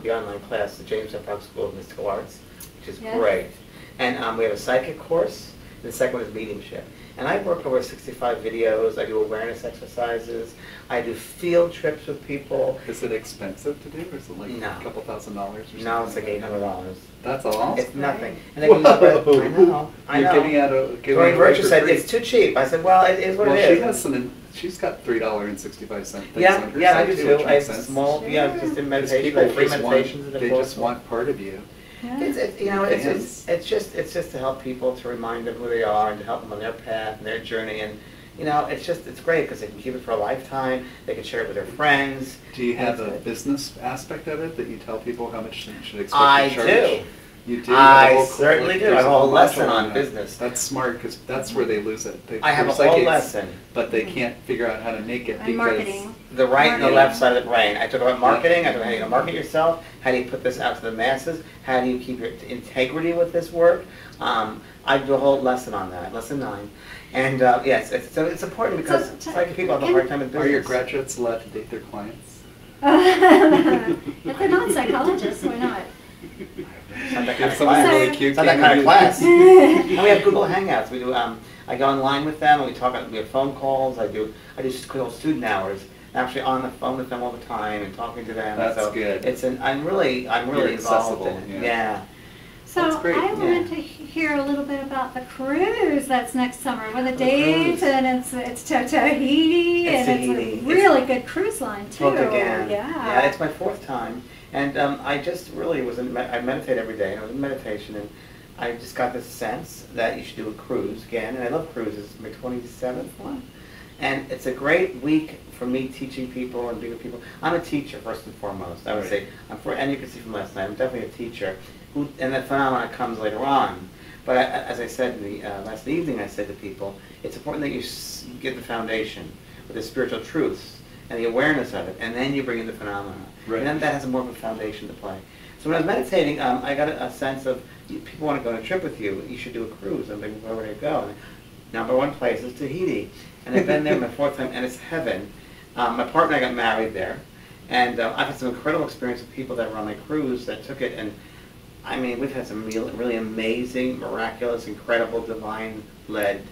the online class, the James Van Praagh School of Mystical Arts, which is Yes. great. And we have a psychic course, and the second one is mediumship. And I work over 65 videos, I do awareness exercises, I do field trips with people. Is it expensive to do, or is it like No. a couple $1,000s or something? No, it's like that? $800. That's all? It's nothing. Right. And they can use it. Whoa. I know. I You're know. giving out a Tori away Virtue for said free. it's too cheap. I said, well, it is what Well, it she is. has she's got $3.65 things Yeah, on her yeah, I site do too, which too. I makes have sense. small, Sure. yeah, just in Because meditation, people like free just meditations want, that they are just want part of you. Yeah. It's you know, it's Fans. it's just to help people, to remind them who they are and to help them on their path and their journey. And you know, it's great because they can keep it for a lifetime. They can share it with their friends. Do you have That's a it. business aspect of it that you tell people how much they should expect I to charge? do. You do? I The whole certainly do. there's I have a whole module lesson on that. business. That's smart because that's where they lose it. I have they're a whole psychics, lesson. but they can't figure out how to make it And because marketing. The right and the Marketing. left side of the brain. I talk about marketing. I talk about how you market yourself. How do you put this out to the masses? How do you keep your integrity with this work? I do a whole lesson on that, lesson 9. And yes, it's important because So, psychic people have a hard time in business. are your graduates allowed to date their clients? If they're not psychologists, why not? It's not that kind If of someone's class. really cute, It's not that can kind you of do- class. And we have Google Hangouts. We do. I go online with them. And we talk. We have phone calls. I do just called student hours. I'm actually on the phone with them all the time and talking to them. That's so good. I'm really You're involved accessible, in it. yeah. Yeah. So That's great. I wanted to hear a little bit about the cruise that's next summer. What are the dates? And it's to Tahiti, It's and Tahiti. it's a really good cruise line too. Booked again. Yeah. It's my 4th time, and I just really was I meditate every day, and I was in meditation, and I just got this sense that you should do a cruise again, and I love cruises. It's my 27th one, and it's a great week for me teaching people and being with people. I'm a teacher first and foremost. I would say and you can see from last night, I'm definitely a teacher. And that phenomenon comes later on. But as I said in the last evening, I said to people, it's important that you get the foundation with the spiritual truths and the awareness of it, and then you bring in the phenomena. Right. And then that has more of a foundation to play. So when I was meditating, I got a sense of, people want to go on a trip with you, you should do a cruise. I'm thinking, where would I go? And number one place is Tahiti. And I've been there my 4th time, and it's heaven. My partner and I got married there. And I've had some incredible experience with people that were on my cruise that took it, and I mean, we've had some really amazing, miraculous, incredible, divinely led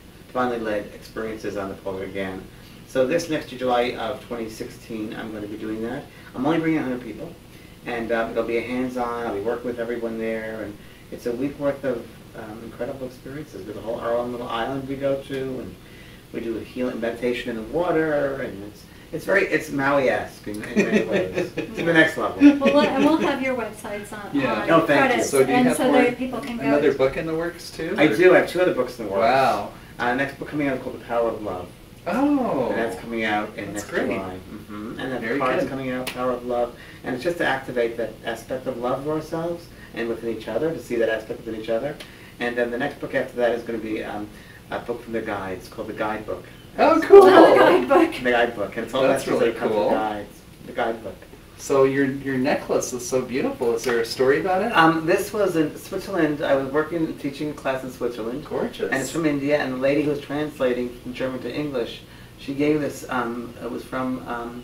experiences on the boat again. So this next July of 2016, I'm going to be doing that. I'm only bringing 100 people, and it'll be a hands-on. I'll be working with everyone there, and it's a week worth of incredible experiences. With our own little island we go to, and we do a healing meditation in the water, and it's Maui-esque in many ways. To the next level. Well, and we'll have your websites on No, thank you. credits, So do you and have so more- that people can go. Another book in the works too? I do. I have 2 other books in the works. Wow. Next book coming out is called The Power of Love. Oh. And that's coming out in That's next great. July. And then Very cards good. coming out, Power of Love. And it's just to activate that aspect of love for ourselves and within each other, to see that aspect within each other. And then the next book after that is going to be a book from the guides called The Guidebook. Oh, cool. Another guidebook. The Guidebook. And it's all That's messages really that come from cool. guides. The Guidebook. So your necklace is so beautiful. Is there a story about it? This was in Switzerland. I was teaching a class in Switzerland. Gorgeous. And it's from India, and the lady who was translating from German to English, she gave this, it was from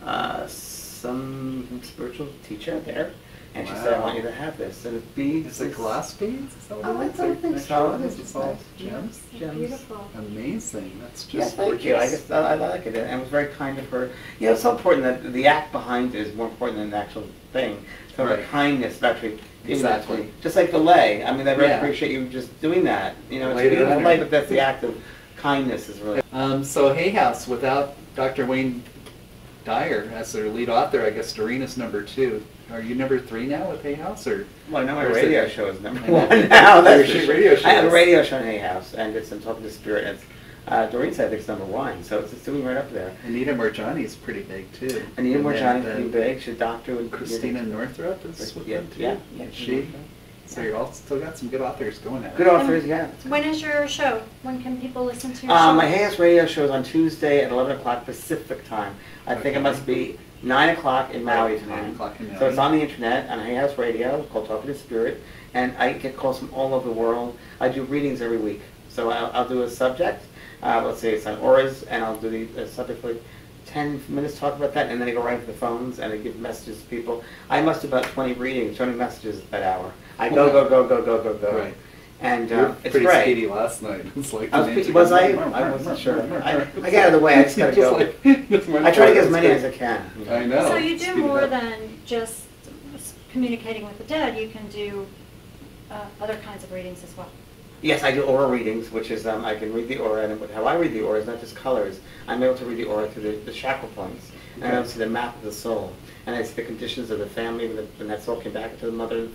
some spiritual teacher there, and she said, I want you to have this. And it's beads. Is it glass beads? Is that what Oh, it I is? don't think so. I think It's all it's gems? Gems. Beautiful. Amazing. That's just Yes, thank gorgeous. you. I guess I like it, and it was very kind of her. You know, it's so important that the act behind it is more important than the actual thing. So the Right. kindness of actually giving that to Exactly. me. Just like the lay. I mean, I really Yeah. appreciate you just doing that. You know, it's Laid a it beautiful on lay, her. but that's the act of kindness is really. So Hay House, without Dr. Wayne Dyer as their lead author, I guess Doreen's number 2. Are you number 3 now with Hay House, or? Well, I know my Or is radio it- show is number I know. 1 now. That's Your for sure. radio show I have a is- radio show in Hay House, and it's I'm Talking to Spirit. And it's, Doreen said I think it's number 1, so it's doing right up there. Anita Morjani's pretty big too. Anita And Morjani's then, pretty big. She's a doctor. And Christina Northrup is with Yeah, them too. yeah. She. So you're all still got some good authors going at it. Good authors, yeah. When is your show? When can people listen to your My show? Hay House radio show is on Tuesday at 11 o'clock Pacific time. I think it Okay. must be 9 o'clock in Maui 9 time. o'clock in Maui. So it's on the internet on Hay House Radio called Talking to Spirit, and I get calls from all over the world. I do readings every week. So I'll do a subject. Let's say it's on auras, and I'll do the subject for like 10 minutes, talk about that, and then I go right to the phones and I give messages to people. I must do about 20 readings, 20 messages that hour. I go. Right. And You were it's pretty great. speedy last night. It's like Was I? I wasn't sure. I get out of the way. I just gotta go. I try to get as many as I can. You know. I know. So you do Speed it more up. than just communicating with the dead. You can do other kinds of readings as well. Yes, I do aura readings, which is I can read the aura, and how I read the aura is not just colors. I'm able to read the aura through the chakra points, and I'm able to see the map of the soul, and I see the conditions of the family when that soul came back into the mother's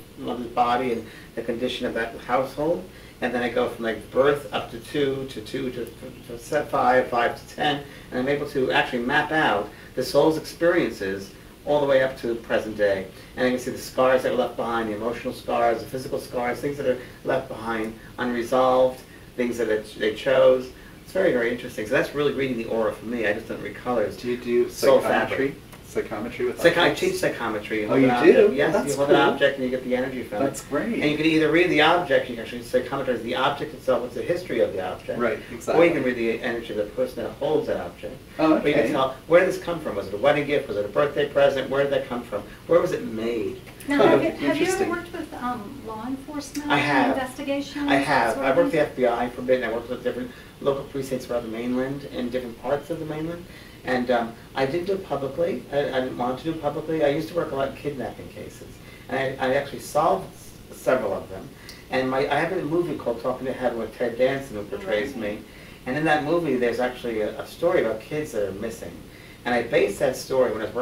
body, and the condition of that household, and then I go from like birth up to 2 to 5 to 10, and I'm able to actually map out the soul's experiences all the way up to the present day. And I can see the scars that were left behind, the emotional scars, the physical scars, things that are left behind, unresolved, things that they chose. It's very, very interesting. So that's really reading the aura for me. I just don't read colors. Do you do Soul psychometry? Psychometry with I objects? teach psychometry. Oh, you hold an do? object. Yes, That's you hold cool. an object and you get the energy from That's it. great. And you can either read the object, you can actually psychometrize the object itself, what's the history of the object. Right, exactly. Or you can read the energy of the person that holds that object. Oh, Or you can okay. tell, where did this come from? Was it a wedding gift? Was it a birthday present? Where did that come from? Where was it made? Now, Oh, have you ever interesting. worked with law enforcement? I have. Investigations? I that have. sort I of worked with thing? the FBI for a bit, and I worked with different local precincts around the mainland in different parts of the mainland. And I didn't do it publicly. I didn't want to do it publicly. I used to work a lot in kidnapping cases. And I actually solved several of them. And I have a movie called Talking to Heaven with Ted Danson, who portrays me. And in that movie, there's actually a story about kids that are missing. And I based that story, when I was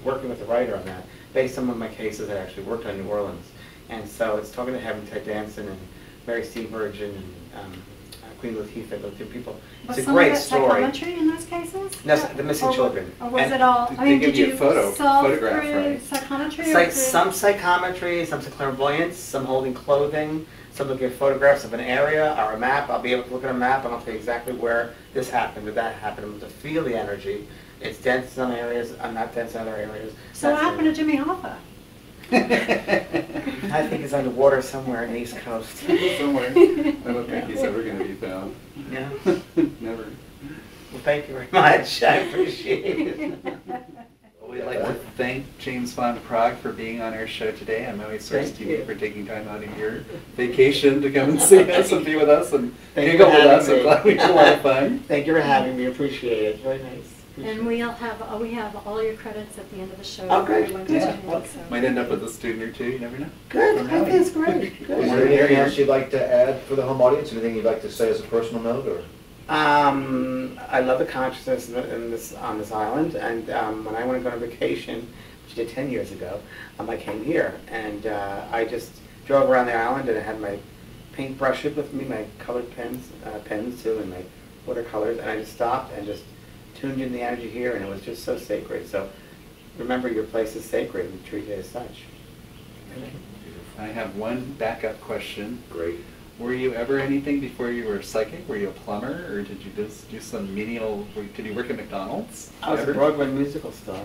working with the writer on that, based on one of my cases that I actually worked on in New Orleans. And so it's Talking to Heaven, Ted Danson, and Mary Steenburgen, and Queen Latifah, those two people. It's a great story. Was some of it psychometry in those cases? No, the missing children. Or was it all, I mean, They give did you you a solve photograph, through right? psychometry? Or through- Some psychometry, some clairvoyance, some holding clothing, some looking at photographs of an area or a map. I'll be able to look at a map and I'll tell you exactly where this happened or that happened. I'm able to feel the energy. It's dense in some areas, not dense in other areas. So what happened to Jimmy Hoffa? I think he's underwater somewhere in the East Coast. Somewhere. I don't think he's ever going to be found. Yeah. Never. Well, thank you very much. I appreciate it. We'd like to thank James Van Praagh for being on our show today on Maui Source Thank TV you. for taking time out of your vacation to come and see us and be with us and Thank you giggle for with us. having I'm me. glad we had a lot of fun. Thank you for having me. Appreciate it. Very nice. And we have all your credits at the end of the show. Oh, great. Everyone to Yeah. tune in, so. Might end up with a student or two, you never know. Good. From I think Maui. it's great. Is Good. there anything else you'd like to add for the home audience? Anything you'd like to say as a personal note, or? I love the consciousness on this island, and when I want to go on vacation, which I did 10 years ago, I came here, and I just drove around the island, and I had my paintbrushes with me, my colored pens too, and my watercolors, and I just stopped and just tuned in the energy here, and it was just so sacred. So remember, your place is sacred, and treat it as such. Thank you. I have one backup question. Great. Were you ever anything before you were psychic? Were you a plumber, or did you just do some menial, did you work at McDonald's? I was a Ever? Broadway musical star.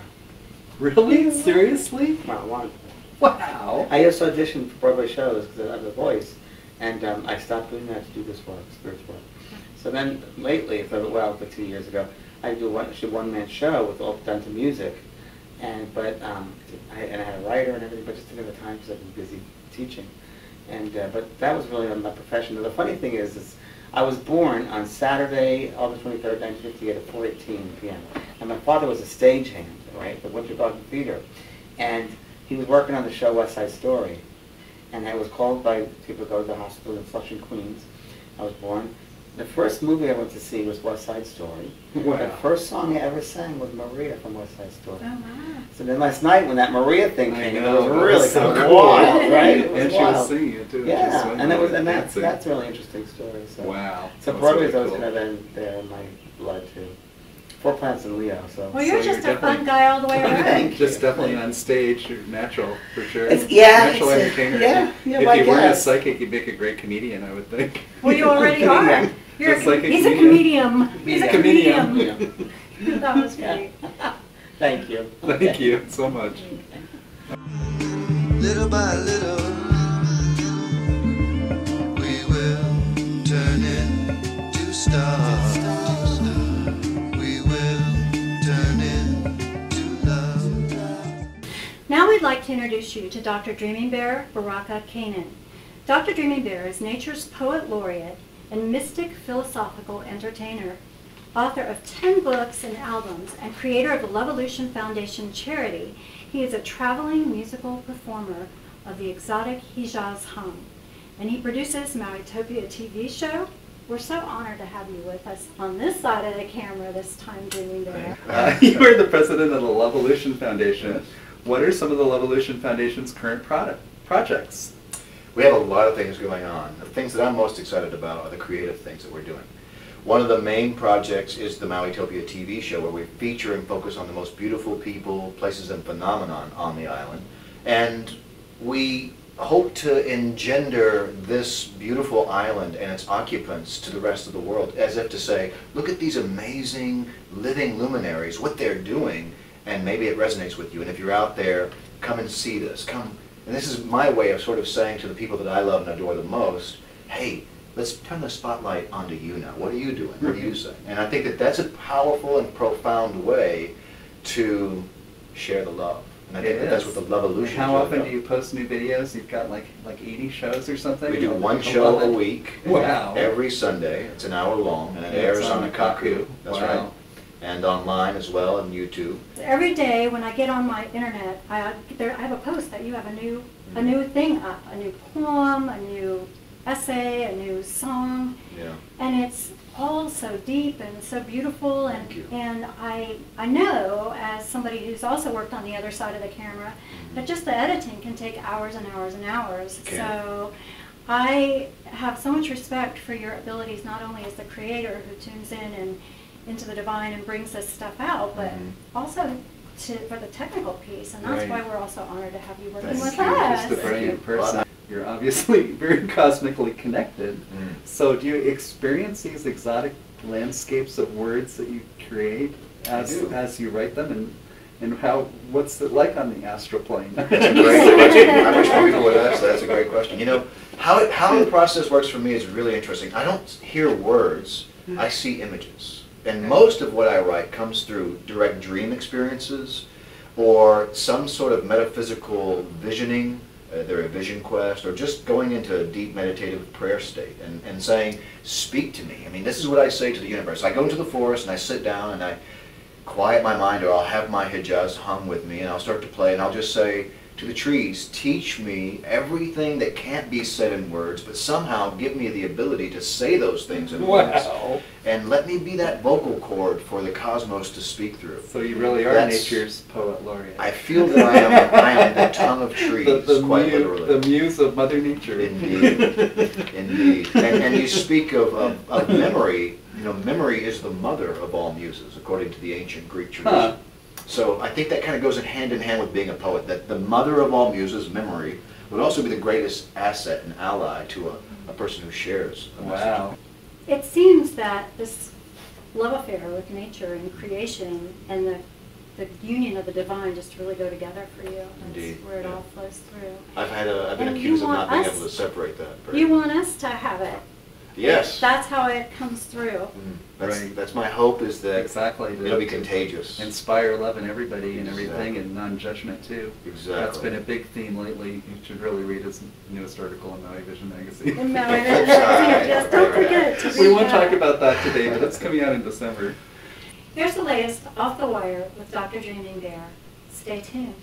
Really? Seriously? Well, one. Wow. I used to audition for Broadway shows because I have a voice, and I stopped doing that to do this work, spiritual work. So then lately, for 2 years ago, I do actually one-man show with all done to music, and I had a writer and everything, but just didn't have the time because I've been busy teaching. And but that was really my profession. The funny thing is I was born on Saturday, August 23rd, 1958 at 4:18 p.m. And my father was a stagehand, right, for Winter Garden Theater, and he was working on the show West Side Story, and I was called by people to go to the hospital in Flushing, Queens. I was born. The first movie I went to see was West Side Story. Wow. The first song I ever sang was Maria from West Side Story. Oh, wow. So then last night when that Maria thing I came, know, it that was really was so kind of cool. wild, right? It was And she was wild. singing it too. Yeah, and that was dancing. that's a really interesting story. So. Wow. So That's Broadway's really always cool. kind of been there in my blood too. 4 planets in Leo, so. Well, you're So just you're a fun definitely- guy all the way around. Thank you. Just definitely on stage, you're natural for sure. it's Natural entertainer. yeah, If I you weren't a guess. psychic, you'd make a great comedian, I would think. Well, you already are. Just like a He's a comedian. comedian. He's a Comedian. comedian. That was great. Thank you. Thank you so much. Little by little, we will turn into stars. We will turn into love. Now we'd like to introduce you to Dr. DreamingBear Baraka Kanan. Dr. DreamingBear is nature's poet laureate and mystic philosophical entertainer, author of 10 books and albums, and creator of the Levolution Foundation charity. He is a traveling musical performer of the exotic Hijaz hum, and he produces Mauitopia TV show. We're so honored to have you with us on this side of the camera this time, DreamingBear. You are the president of the Levolution Foundation. What are some of the Levolution Foundation's current projects? We have a lot of things going on. The things that I'm most excited about are the creative things that we're doing. One of the main projects is the Mauitopia TV show, where we feature and focus on the most beautiful people, places, and phenomenon on the island. And we hope to engender this beautiful island and its occupants to the rest of the world, as if to say, look at these amazing living luminaries, what they're doing, and maybe it resonates with you. And if you're out there, come and see this. Come. And this is my way of sort of saying to the people that I love and adore the most, hey, let's turn the spotlight onto you now. What are you doing? What are you saying? And I think that that's a powerful and profound way to share the love. And I think that that's what the Levolution is. How all often about. do you post new videos? You've got like 80 shows or something? We do one I show love a it. week. Wow. Every Sunday. It's an hour long, and it And airs it's on a Kaku. That's Wow. right. and online as well, and YouTube. Every day when I get on my internet, I have a post that you have a new thing up, a new poem, a new essay, a new song, and it's all so deep and so beautiful. And I know, as somebody who's also worked on the other side of the camera, that just the editing can take hours and hours and hours. So I have so much respect for your abilities, not only as the creator who tunes in and into the divine and brings this stuff out, but also for the technical piece, and that's why we're also honored to have you working with us. Just a brilliant person. You're obviously very cosmically connected. So do you experience these exotic landscapes of words that you create as you write them, and what's it like on the astral plane? That's a great question. I wish more people would ask that. That's a great question. You know, how the process works for me is really interesting. I don't hear words, I see images. And most of what I write comes through direct dream experiences or some sort of metaphysical visioning, either a vision quest, or just going into a deep meditative prayer state and saying, speak to me. I mean, this is what I say to the universe. I go into the forest and I sit down and I quiet my mind, or I'll have my hijaz hum with me and I'll start to play and I'll just say to the trees, teach me everything that can't be said in words, but somehow give me the ability to say those things in words. And let me be that vocal cord for the cosmos to speak through. So you really are nature's poet laureate. I feel that I am the tongue of trees, quite literally. The muse of Mother Nature. Indeed, indeed. And you speak of memory. You know, memory is the mother of all muses, according to the ancient Greek tradition. So I think that kind of goes in hand with being a poet, that the mother of all muses, memory, would also be the greatest asset and ally to a person who shares a message. It seems that this love affair with nature and creation and the union of the divine just really go together for you. That's where it all flows through. I've been accused of not being able to separate that. You want us to have it. Yes. That's how it comes through. That's my hope, is that it'll be contagious. Inspire love in everybody and everything, and non-judgment too. Exactly. That's been a big theme lately. You should really read his newest article in Maui Vision magazine. In Maui Vision magazine, yes, don't forget to read We won't talk about that today, but it's coming out in December. Here's the latest Off the Wire with Dr. DreamingBear. Stay tuned.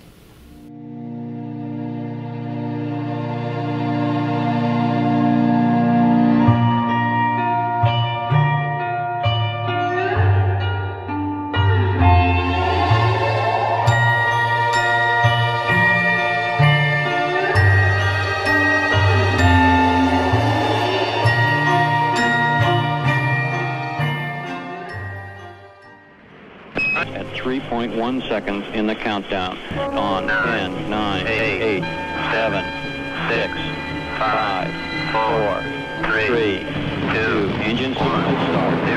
At 3.1 seconds in the countdown. On 10, 9, 8, 7, 6, 5, 4, 3, 2, engine sequence start. 1,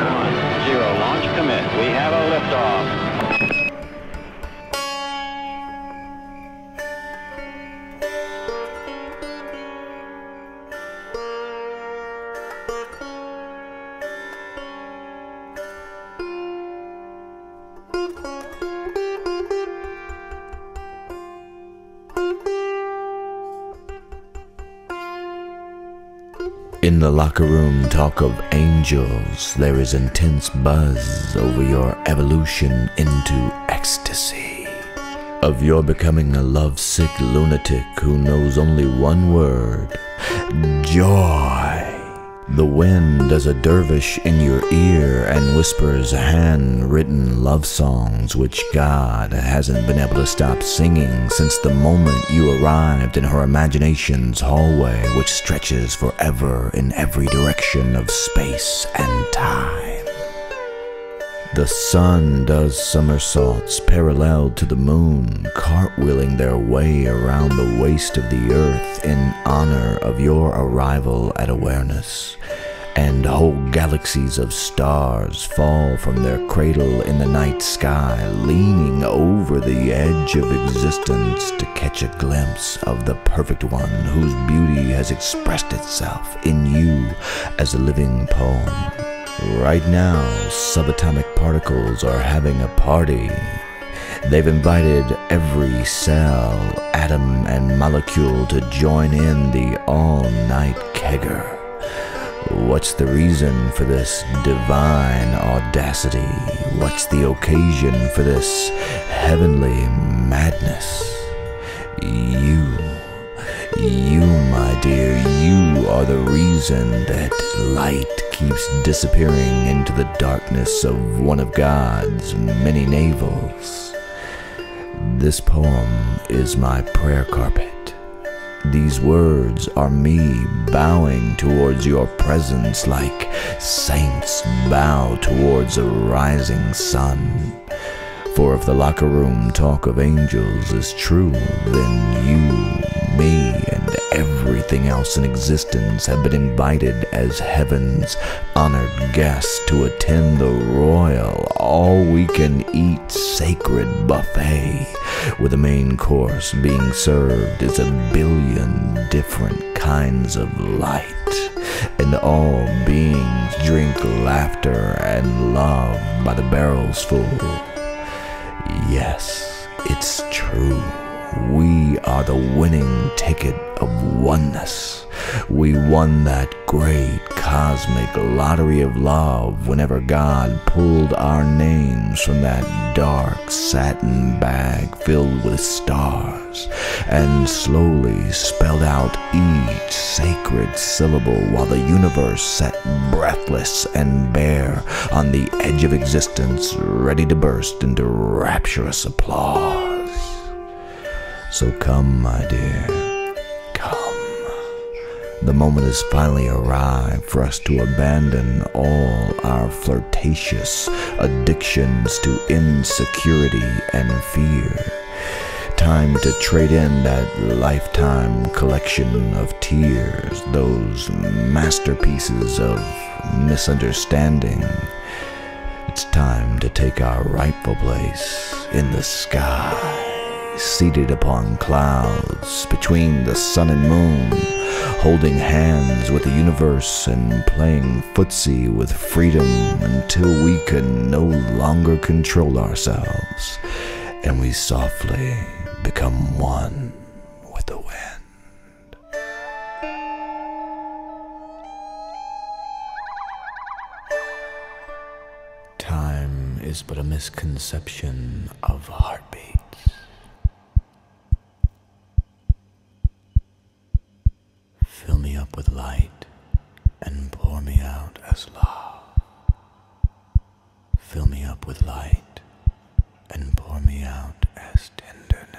0, launch commit. We have a liftoff. In the locker room talk of angels, there is intense buzz over your evolution into ecstasy. Of your becoming a lovesick lunatic who knows only one word: joy. The wind is a dervish in your ear and whispers handwritten love songs which God hasn't been able to stop singing since the moment you arrived in her imagination's hallway, which stretches forever in every direction of space and time. The sun does somersaults parallel to the moon, cartwheeling their way around the waist of the earth in honor of your arrival at awareness. And whole galaxies of stars fall from their cradle in the night sky, leaning over the edge of existence to catch a glimpse of the perfect one whose beauty has expressed itself in you as a living poem. Right now, subatomic particles are having a party. They've invited every cell, atom, and molecule to join in the all-night kegger. What's the reason for this divine audacity? What's the occasion for this heavenly madness? You, my dear, you are the reason that light keeps disappearing into the darkness of one of God's many navels. This poem is my prayer carpet. These words are me bowing towards your presence like saints bow towards a rising sun. For if the locker room talk of angels is true, then you, me, and everything else in existence have been invited as heaven's honored guests to attend the royal, all-we-can-eat sacred buffet, where the main course being served is 1 billion different kinds of light, and all beings drink laughter and love by the barrels full. Yes, it's true. We are the winning ticket of oneness. We won that great cosmic lottery of love whenever God pulled our names from that dark satin bag filled with stars and slowly spelled out each sacred syllable while the universe sat breathless and bare on the edge of existence, ready to burst into rapturous applause. So come, my dear, come. The moment has finally arrived for us to abandon all our flirtatious addictions to insecurity and fear. Time to trade in that lifetime collection of tears, those masterpieces of misunderstanding. It's time to take our rightful place in the sky, seated upon clouds between the sun and moon, holding hands with the universe and playing footsie with freedom until we can no longer control ourselves, and we softly become one with the wind. Time is but a misconception of heartbeats. Fill me up with light and pour me out as love. Fill me up with light and pour me out as tenderness.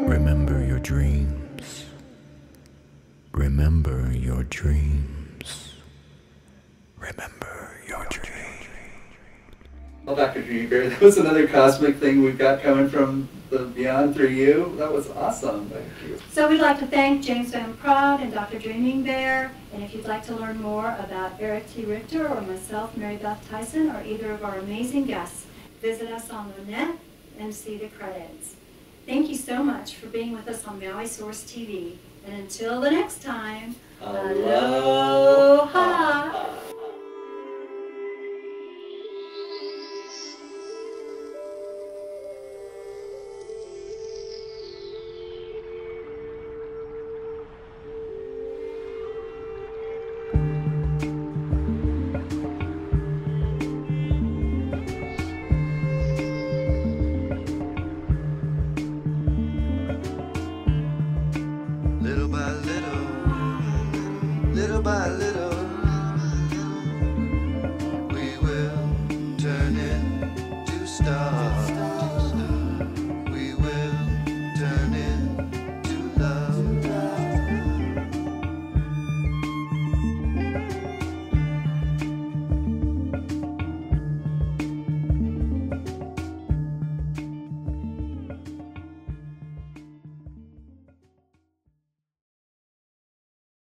Remember your dreams. Remember your dreams. Remember your dreams. Well, Dr. DreamingBear, that was another cosmic thing we've got coming from the beyond through you. That was awesome. Thank you. So we'd like to thank James Van Praagh and Dr. DreamingBear. And if you'd like to learn more about Eric T. Richter or myself, Maribeth Theisen, or either of our amazing guests, visit us on the net and see the credits. Thank you so much for being with us on Maui Source TV. And until the next time, aloha!